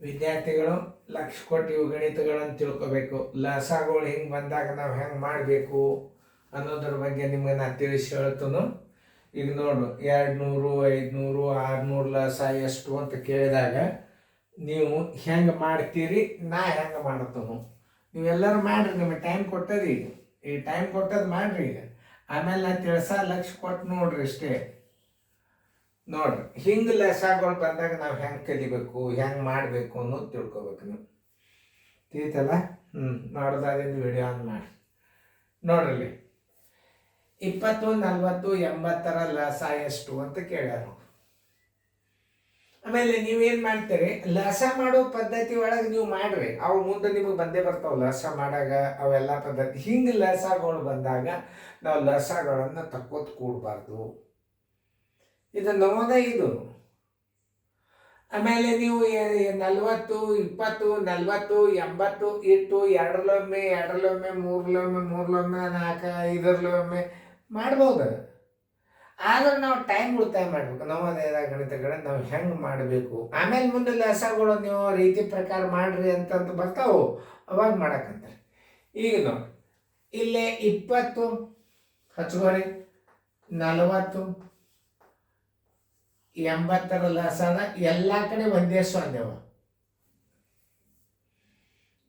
ವಿದ್ಯಾರ್ಥಿಗಳು ಲಕ್ಷ ಕೋಟಿ ಗಣಿತಗಳನ್ನು ತಿಳ್ಕೊಬೇಕು. ಲಸಗಳು ಹಿಂಗೆ ಬಂದಾಗ ನಾವು ಹೆಂಗೆ ಮಾಡಬೇಕು ಅನ್ನೋದ್ರ ಬಗ್ಗೆ ನಿಮಗೆ ನಾನು ತಿಳಿಸಿ ಹೇಳ್ತನು. ಈಗ ನೋಡು 200, 500, 600 ಲಸ ಎಷ್ಟು ಅಂತ ಕೇಳಿದಾಗ ನೀವು ಹೆಂಗೆ ಮಾಡ್ತೀರಿ, ನಾ ಹೆಂಗೆ ಮಾಡ್ತನು. ನೀವೆಲ್ಲರೂ ಮಾಡಿರಿ, ನಿಮಗೆ ಟೈಮ್ ಕೊಟ್ಟದ. ಈ ಟೈಮ್ ಕೊಟ್ಟದ್ದು ಮಾಡಿರಿ. ಈಗ ಆಮೇಲೆ ನಾನು ಲಕ್ಷ ಕೊಟ್ಟು ನೋಡ್ರಿ ಅಷ್ಟೇ. ನೋಡ್ರಿ ಹಿಂಗೆ ಲಸಗಳು ಬಂದಾಗ ನಾವು ಹೆಂಗೆ ಕಲಿಬೇಕು, ಹೆಂಗೆ ಮಾಡಬೇಕು ಅನ್ನೋದು ತಿಳ್ಕೊಬೇಕು ನೀವು. ತಿಳಿತಲ್ಲ? ನೋಡೋದಾದಿಂದ ವಿಡಿಯೋ ಆನ್ ಮಾಡಿ ನೋಡ್ರಿ. 20, 40, 80 ಲಸ ಎಷ್ಟು ಅಂತ ಕೇಳ್ಯಾರ. ಆಮೇಲೆ ನೀವೇನು ಮಾಡ್ತೀರಿ, ಲಸ ಮಾಡೋ ಪದ್ಧತಿ ಒಳಗೆ ನೀವು ಮಾಡ್ರಿ, ಅವು ಮುಂದೆ ನಿಮಗೆ ಬಂದೇ ಬರ್ತಾವೆ. ಲಸ ಮಾಡಾಗ ಅವೆಲ್ಲ ಪದ್ಧತಿ. ಹಿಂಗೆ ಲಸಗಳು ಬಂದಾಗ ನಾವು ಲಸಗಳನ್ನು ತಕ್ಕೋತ ಕೂಡಬಾರ್ದು. ಇದು ನವೋದಯ ಇದು. ಆಮೇಲೆ ನೀವು 40, 20, 40, 80 ಇಟ್ಟು 2ರಲ್ಲೊಮ್ಮೆ 2ರಲ್ಲೊಮ್ಮೆ 3ರಲ್ಲೊಮ್ಮೆ 3ರಲ್ಲೊಮ್ಮೆ 4, 5ರಲ್ಲೊಮ್ಮೆ ಮಾಡ್ಬೋದು. ಆದ್ರೆ ನಾವು ಟೈಮ್ ಉಳಿತಾಯ ಮಾಡಬೇಕು. ನವೋದಯದ ಗಣಿತಗಳನ್ನ ನಾವು ಹೆಂಗೆ ಮಾಡಬೇಕು. ಆಮೇಲೆ ಮುಂದೆ ಲಸಗಳು ನೀವು ರೀತಿ ಪ್ರಕಾರ ಮಾಡ್ರಿ ಅಂತಂದು ಬರ್ತಾವೆ, ಅವಾಗ ಮಾಡಕ್ಕಂತಾರೆ. ಈಗ ನೋಡಿ ಇಲ್ಲೇ 20 ಹಚ್ಕೋರಿ, 40, 80 ಲಸನ ಎಲ್ಲ ಕಡೆ ಒಂದೇ ಸೊನ್ನೆವ,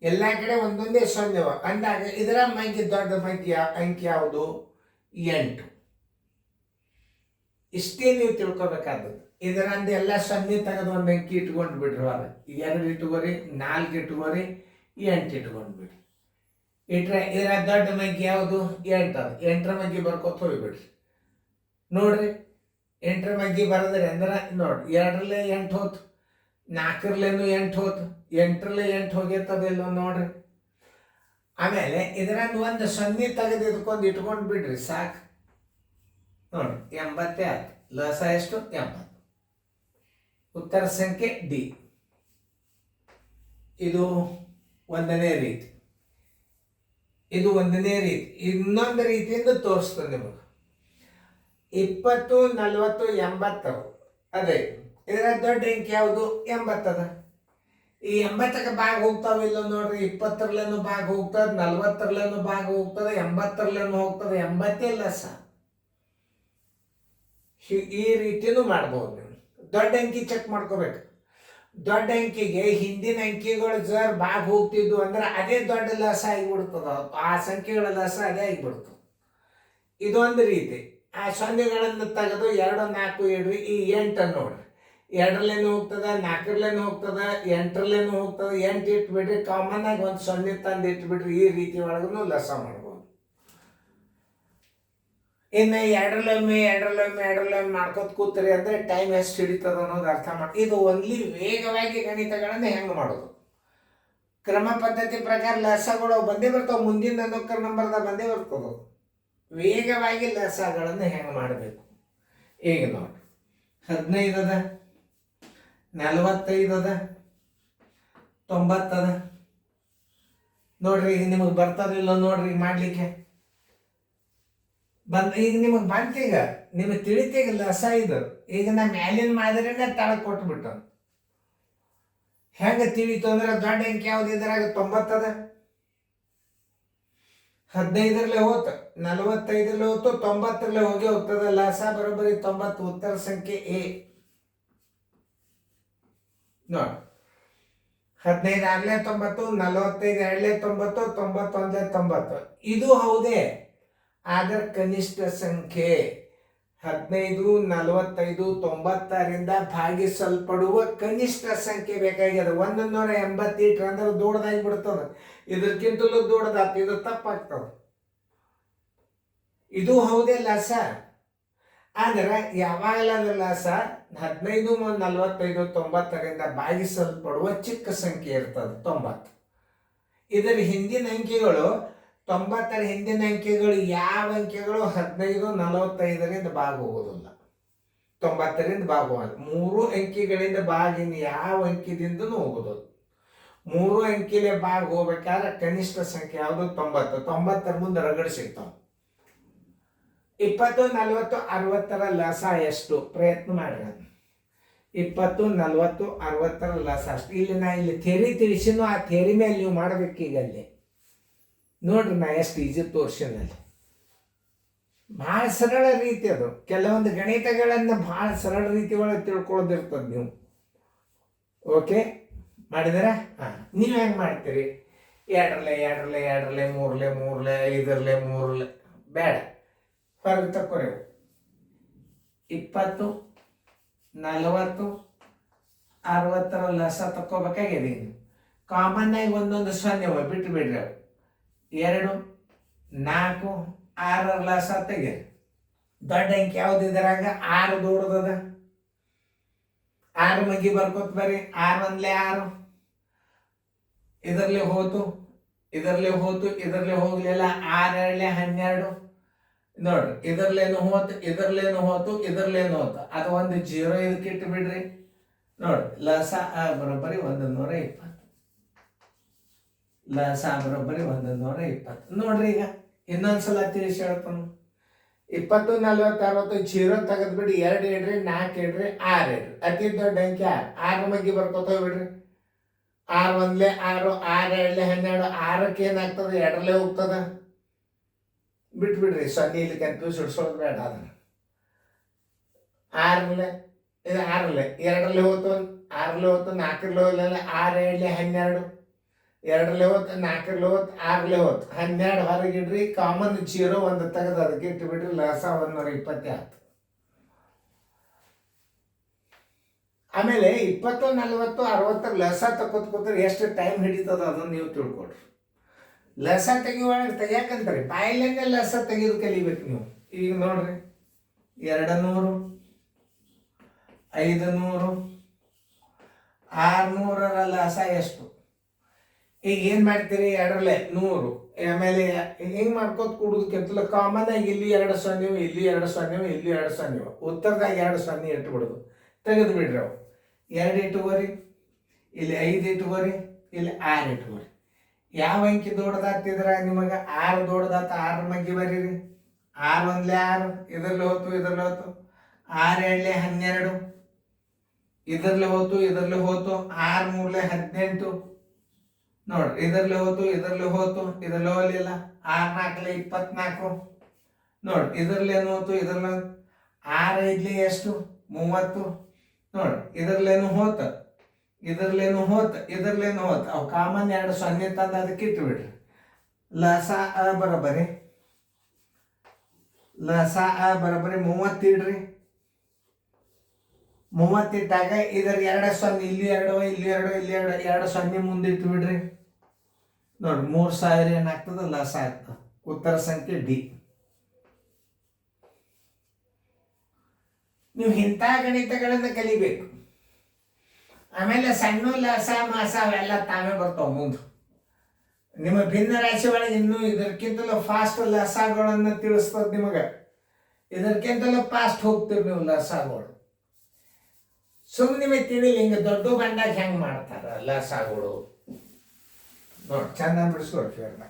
ಎಲ್ಲ ಕಡೆ ಒಂದೊಂದೇ ಸೊನ್ನೆವ ಅಂದಾಗ ಇದರ ಮಗ್ಗಿ ದೊಡ್ಡ ಮಗ್ಗಿ ಅಂಕಿ ಯಾವುದು? 8. ಇಷ್ಟೇ ನೀವು ತಿಳ್ಕೊಬೇಕಾದದ್ದು. ಇದರಂದ ಎಲ್ಲ ಸೊನ್ನೆ ತೆಗೆದು ಒಂದು ಅಂಕಿ ಇಟ್ಕೊಂಡು ಬಿಡ್ರಿ. ಅವಾಗ 2 ಇಟ್ಕೋರಿ, 4 ಇಟ್ಕೋರಿ, 8 ಇಟ್ಕೊಂಡು ಬಿಡ್ರಿ. ಇಟ್ರೆ ಇದರ ದೊಡ್ಡ ಮಗ್ಗಿ ಯಾವುದು? 8 ಅದು. 8ರ ಮಗ್ಗಿ ಬರ್ಕೋತ ಹೋಗ್ಬಿಡ್ರಿ. ನೋಡ್ರಿ 8ರ ಮಗ್ಗಿ ಬರದ್ರಿ ಅಂದ್ರೆ ನೋಡಿ 2ರಲ್ಲೇ 8 ಹೋತು, 4ರಲ್ಲೇನು 8 ಹೋತು, 8ರಲ್ಲೇ 8 ಹೋಗಿರ್ತದಿಲ್ಲ ನೋಡ್ರಿ. ಆಮೇಲೆ ಇದರಂದು ಒಂದು ಸೊನ್ನೆ ತೆಗೆದು ಇಟ್ಕೊಂಡು ಬಿಡ್ರಿ, ಸಾಕು. ನೋಡಿ 80 ಆಯ್ತು. ಲಸ ಎಷ್ಟು? 80. ಉತ್ತರ ಸಂಖ್ಯೆ ಡಿ. ಇದು ಒಂದನೇ ರೀತಿ. ಇದು ಒಂದನೇ ರೀತಿ. ಇನ್ನೊಂದು ರೀತಿಯಿಂದ ತೋರಿಸ್ತದೆ ನಿಮಗೆ. 20, 40, 80 ಅದೇ. ಇದರ ದೊಡ್ಡ ಅಂಕಿ ಯಾವುದು? 80 ಅದ. ಈ 80ಕ್ಕೆ ಭಾಗ ಹೋಗ್ತಾವಿಲ್ಲ ನೋಡ್ರಿ. 20ರಲ್ಲೇನು ಭಾಗ ಹೋಗ್ತದೆ, 40ರಲ್ಲೇನು ಭಾಗ ಹೋಗ್ತದೆ, 80ರಲ್ಲೇನು ಹೋಗ್ತದೆ. 80 ಲಸ. ಈ ರೀತಿನೂ ಮಾಡ್ಬೋದು ನೀವು. ದೊಡ್ಡ ಅಂಕಿ ಚೆಕ್ ಮಾಡ್ಕೋಬೇಕು. ದೊಡ್ಡ ಅಂಕಿಗೆ ಹಿಂದಿನ ಅಂಕಿಗಳು ಜರ್ ಭಾಗ ಹೋಗ್ತಿದ್ವು ಅಂದ್ರೆ ಅದೇ ದೊಡ್ಡ ಲಸ ಆಗಿಬಿಡ್ತದ. ಆ ಸಂಖ್ಯೆಗಳ ಲಸ ಅದೇ ಆಗಿಬಿಡ್ತದೆ. ಇದೊಂದು ರೀತಿ. ಆ ಸೊನ್ನೆಗಳನ್ನು ತೆಗೆದು 2, 4 ಇಡ್ರಿ. ಈ 8 ನೋಡ್ರಿ, 2ರಲ್ಲೇನು ಹೋಗ್ತದ, 4ರಲ್ಲೇನು ಹೋಗ್ತದ, 8ರಲ್ಲೇನು ಹೋಗ್ತದ. 8 ಇಟ್ಬಿಡ್ರಿ. ಕಾಮನ್ ಆಗಿ ಒಂದು ಸೊನ್ನೆ ತಂದು ಇಟ್ಬಿಡ್ರಿ. ಈ ರೀತಿ ಒಳಗೂ ಲಸ ಮಾಡ್ಬೋದು. ಇನ್ನು 2ರಲ್ಲೊಮ್ಮೆ ಮಾಡ್ಕೋತ ಕೂತ್ರಿ ಅಂದ್ರೆ ಟೈಮ್ ಎಷ್ಟು ಹಿಡಿತದ ಅನ್ನೋದು ಅರ್ಥ ಮಾಡಿ. ಇದು ಓನ್ಲಿ ವೇಗವಾಗಿ ಗಣಿತಗಳನ್ನು ಹೆಂಗೆ ಮಾಡೋದು. ಕ್ರಮ ಪದ್ಧತಿ ಪ್ರಕಾರ ಲಸಗಳು ಬಂದೇ ಬರ್ತಾವೆ. ಮುಂದಿನ ಅನುಕ್ರಮ ನಂಬರ್ದಾಗ ಬಂದೇ ಬರ್ತದೆ. ವೇಗವಾಗಿ ಲಸಗಳನ್ನು ಹೆಂಗೆ ಮಾಡಬೇಕು. ಈಗ ನೋಡಿ 15 ಅದ, 45 ಅದ, 90 ಅದ. ನೋಡ್ರಿ ಈಗ ನಿಮಗೆ ಬರ್ತದಿಲ್ಲ ನೋಡ್ರಿ ಮಾಡ್ಲಿಕ್ಕೆ. ಈಗ ನಿಮಗೆ ಬಂತೀಗ, ನಿಮಗೆ ತಿಳಿತೀಗ ಲಸ ಇದು. ಈಗ ನಾ ಮ್ಯಾಲಿನ ಮಾದರಿನ ತಳಕ್ ಕೊಟ್ಬಿಟ್ಟು ಹೆಂಗೆ ತಿಳಿತು ಅಂದ್ರೆ ದೊಡ್ಡ ಅಂಕಿ ಯಾವ್ದು? ಇದ್ರಾಗ 90 ಅದ. 15ರಲ್ಲೇ ಹೋತು, 45ರಲ್ಲೇ ಹೋತು, 90ರಲ್ಲೇ ಹೋಗಿ ಹೋಗ್ತದೆ. ಲಸ ಬರೋಬ್ಬರಿ 90. ಉತ್ತರ ಸಂಖ್ಯೆ ಎ. ನೋಡಿ 15 6ಲೇ 90, 45 2ಲೇ 90, 91ಲೇ 90. ಇದು ಹೌದೇ. ಆದ್ರೆ ಕನಿಷ್ಠ ಸಂಖ್ಯೆ 15, 45, 90ರಿಂದ ಭಾಗಿಸಲ್ಪಡುವ ಕನಿಷ್ಠ ಸಂಖ್ಯೆ ಬೇಕಾಗ್ಯದ. 180 ಇಟ್ರೆ ಅಂದ್ರೆ ದೊಡ್ಡದಾಗಿ ಬಿಡ್ತದ. ಇದಕ್ಕಿಂತಲೂ ದೊಡ್ಡದಾಗ್ತದೆ. ಇದು ತಪ್ಪಾಗ್ತದೆ. ಇದು ಹೌದೇ ಲಸ. ಆದ್ರೆ ಯಾವಾಗಲಾದ್ರೂ ಲಸ 15, 45, 90ರಿಂದ ಭಾಗಿಸಲ್ಪಡುವ ಚಿಕ್ಕ ಸಂಖ್ಯೆ ಇರ್ತದೆ 90. ಇದರ ಹಿಂದಿನ ಅಂಕಿಗಳು 90ರ ಹಿಂದಿನ ಅಂಕಿಗಳು ಯಾವ ಅಂಕಿಗಳು 15, 45ರಿಂದ ಭಾಗ ಹೋಗೋದಿಲ್ಲ. 90ರಿಂದ ಭಾಗ ಹೋಗಲ್ಲ. 3 ಅಂಕಿಗಳಿಂದ ಭಾಗ ಇನ್ನು ಯಾವ ಅಂಕಿದಿಂದನೂ ಹೋಗೋದಿಲ್ಲ. 3 ಅಂಕಿಲೇ ಭಾಗ ಹೋಗ್ಬೇಕಾದ್ರೆ ಕನಿಷ್ಠ ಸಂಖ್ಯೆ ಯಾವುದು? 90. 90ರ ಮುಂದೆ ರಗಡ್ ಸಿಗ್ತಾವೆ. 20, 40, 60ರ ಲಸ ಎಷ್ಟು? ಪ್ರಯತ್ನ ಮಾಡ್ರಿ. 20 40 60 ಲಸ ಅಷ್ಟು. ಇಲ್ಲಿ ನಾ ಇಲ್ಲಿ ಥೇರಿ ತಿಳಿಸಿನೂ ಆ ಥೇರಿ ಮೇಲೆ ನೀವು ಮಾಡ್ಬೇಕು. ಈಗ ಅಲ್ಲಿ ನೋಡ್ರಿ ನಾ ಎಷ್ಟು ಈಜಿ ತೋರ್ಸಿನಲ್ಲಿ. ಭಾಳ ಸರಳ ರೀತಿ ಅದು. ಕೆಲವೊಂದು ಗಣಿತಗಳನ್ನು ಭಾಳ ಸರಳ ರೀತಿ ಒಳಗೆ ತಿಳ್ಕೊಳ್ಳೋದಿರ್ತದೆ ನೀವು. ಓಕೆ ಮಾಡಿದಾರ? ಹಾಂ, ನೀವು ಹೆಂಗೆ ಮಾಡ್ತೀರಿ? 2 2 2 3 3 5 3 ಬೇಡ, ಹೊರಗೆ ತಕ್ಕೊರೆವು. 20 40 60 ಲಸ ತಕ್ಕೋಬೇಕಾಗಿದೆ. ಕಾಮನ್ ಆಗಿ ಒಂದೊಂದು 0 ಬಿಟ್ಟು ಬಿಡ್ರಿ. ಅವು 2 4 6 ಲಸ ತೆಗೀರಿ. ದೊಡ್ಡ ಅಂಕಿ ಯಾವ್ದು ಇದ್ರಾಗ? 6 ದೊಡ್ಡದ. 6 ಮಗಿ ಬರ್ಕೋತ ಬರ್ರಿ. 6 1 6, ಇದರಲ್ಲಿ ಹೋತು, ಇದರಲ್ಲಿ ಹೋತು, ಇದರಲ್ಲಿ ಹೋಗ್ಲಿಲ್ಲ. 6 2 12 ನೋಡ್ರಿ. ಇದರ್ಲೇನು ಹೋತು, ಇದರ್ಲೇನು ಹೋತು, ಇದರ್ಲೇನು ಹೋತು. ಅದು ಒಂದು 0 ಇದಕ್ಕೆ ಇಟ್ಟು ಬಿಡ್ರಿ. ನೋಡ್ರಿ, ಲಸ ಬರೋಬ್ಬರಿ 120. ಲಸ ಬರೋಬ್ಬರಿ 120. ನೋಡ್ರಿ, ಈಗ ಇನ್ನೊಂದ್ಸಲ ತಿಳಿಸಿ ಹೇಳ್ತಾನು. 20 40 60 0 ತೆಗೆದ್ಬಿಡಿ. 2 ಇಡ್ರಿ, 4 ಇಡ್ರಿ, 6 ಇಡ್ರಿ. ಅತಿ ದೊಡ್ಡ ಅಂಕಿ 6. 6 ಮಗ್ಗಿ ಬರ್ಕೋತ ಹೋಗ್ಬಿಡ್ರಿ. 6 1 6, 6 2 12. 6ಕ್ಕೆ ಏನಾಗ್ತದೆ? 2 ಹೋಗ್ತದ. ಬಿಟ್ಬಿಡ್ರಿ. 0 ಇಲ್ಲಿ ಕನ್ಫ್ಯೂಸ್ ಹಿಡ್ಸೋದು ಬೇಡ. ಅದನ್ನ 6 ಇದು 6 2 ಹೋತು, 6 ಹೋತು, 4 ಹೋಗಲಿಲ್ಲ. 6 2 12, 2 ಹೋತು, 4 ಹೋತು, 6 ಹೋತು, 12 ಹೊರಗಿಡ್ರಿ. ಕಾಮನ್ 0 1 ತೆಗೆದು ಅದಕ್ಕೆ ಇಟ್ಟುಬಿಡ್ರಿ. ಲಸ 120 ಆಯ್ತು. ಆಮೇಲೆ 20 40 60 ಲಸ ತಕ್ಕೋತ ಕೂತ್ರೆ ಎಷ್ಟು ಟೈಮ್ ಹಿಡಿತದ ಅದನ್ನು ನೀವು ತಿಳ್ಕೊಡ್ರಿ. ಲಸ ತೆಗಿಯುವಾಗ ತೆಗಿಯಾಕಂತಾರೆ ಬಾಯಿಲೇನೆ ಲಸ ತೆಗೆದು ಕಲಿಬೇಕು ನೀವು. ಈಗ ನೋಡ್ರಿ, 200 500 600 ಲಸ ಎಷ್ಟು? ಈಗ ಏನು ಮಾಡ್ತೀರಿ? 2 100. ಆಮೇಲೆ ಹಿಂಗೆ ಮಾಡ್ಕೋತ ಕೂಡುದಕ್ಕಿಂತಲೂ ಕಾಮನ್ ಆಗಿ ಇಲ್ಲಿ 2 0, ಇಲ್ಲಿ 2 0, ಇಲ್ಲಿ 2 0. ಉತ್ತರದಾಗ 2 0 ಇಟ್ಬಿಡೋದು. ತೆಗೆದು ಬಿಡ್ರಿ. ಅವು 2 ಇಟ್ಕೋರಿ, ಇಲ್ಲಿ 5 ಇಟ್ಕೋರಿ, ಇಲ್ಲಿ 6 ಇಟ್ಕೋರಿ. ಯಾವ ಅಂಕಿ ದೊಡ್ಡದಾಗ್ತಿದ್ರ ನಿಮಗೆ? 6 ದೊಡ್ಡದಾತ. 6 ಮಗ್ಗಿ ಬರೀರಿ. 6 1 6, ಇದರಲ್ಲಿ ಹೋತು, ಇದರಲ್ಲಿ ಹೋತು. 6 2 12, ಇದರಲ್ಲಿ ಹೋತು, ಇದರಲ್ಲಿ ಹೋತು. 6 3 18 ನೋಡ್ರಿ. ಇದರಲ್ಲಿ ಹೋತು, ಇದರಲ್ಲಿ ಹೋತು, ಇದರಲ್ಲಿ ಹೋಗಲಿಲ್ಲ. 6 4 24 ನೋಡ್ರಿ. ಇದರಲ್ಲೇನು ಹೋತು, ಇದರಲ್ಲಿ 6 5 ಎಷ್ಟು? 30 ನೋಡ್ರಿ. ಇದರಲ್ಲೇನು ಹೋತ, ಇದರಲ್ಲೇನು ಹೋತ, ಇದರಲ್ಲೇನು ಹೋತ. ಅವು ಕಾಮನ್ 2 0 ತಂದು ಅದಕ್ಕೆ ಇಟ್ಟು ಬಿಡ್ರಿ. ಲಸ ಬರೋಬ್ಬರಿ ಲಸ ಬರೋಬ್ಬರಿ 30 ಇಡ್ರಿ. 30 ಇಟ್ಟಾಗ ಇದರ 2 0, ಇಲ್ಲಿ 2, ಇಲ್ಲಿ 2, ಇಲ್ಲಿ 2 0 ಮುಂದೆ ಇಟ್ಟು ಬಿಡ್ರಿ. ನೋಡ್ರಿ, 3000 ಏನಾಗ್ತದೆ? ಲಸ ಆಗ್ತದೆ. ಉತ್ತರ ಸಂಖ್ಯೆ ಡಿ. ನೀವು ಇಂಥ ಗಣಿತಗಳನ್ನು ಕಲಿಬೇಕು. ಆಮೇಲೆ ಸಣ್ಣ ಲಸ ಮಾಸ ಅವೆಲ್ಲ ತಾವೇ ಬರ್ತಾವ ಮುಂದೆ. ನಿಮ್ಮ ಭಿನ್ನ ರಾಶಿ ಒಳಗೆ ಇನ್ನೂ ಇದಕ್ಕಿಂತಲೂ ಫಾಸ್ಟ್ ಲಸಗಳನ್ನು ತಿಳಿಸ್ತದ ನಿಮಗೆ. ಇದಕ್ಕಿಂತಲೂ ಫಾಸ್ಟ್ ಹೋಗ್ತೀರಿ ನೀವು ಲಸಗಳು. ಸುಮ್ಮನೆ ನಿಮಗೆ ತಿಳಿಲಿ ಹಿಂಗೆ ದೊಡ್ಡ ಬಂದಾಗ ಹೆಂಗೆ ಮಾಡ್ತಾರ ಲಸಗಳು ನೋಡಿ. ಚಂದ ಬಿಡಿಸ್ಕೊಡ್ತೀವಿ.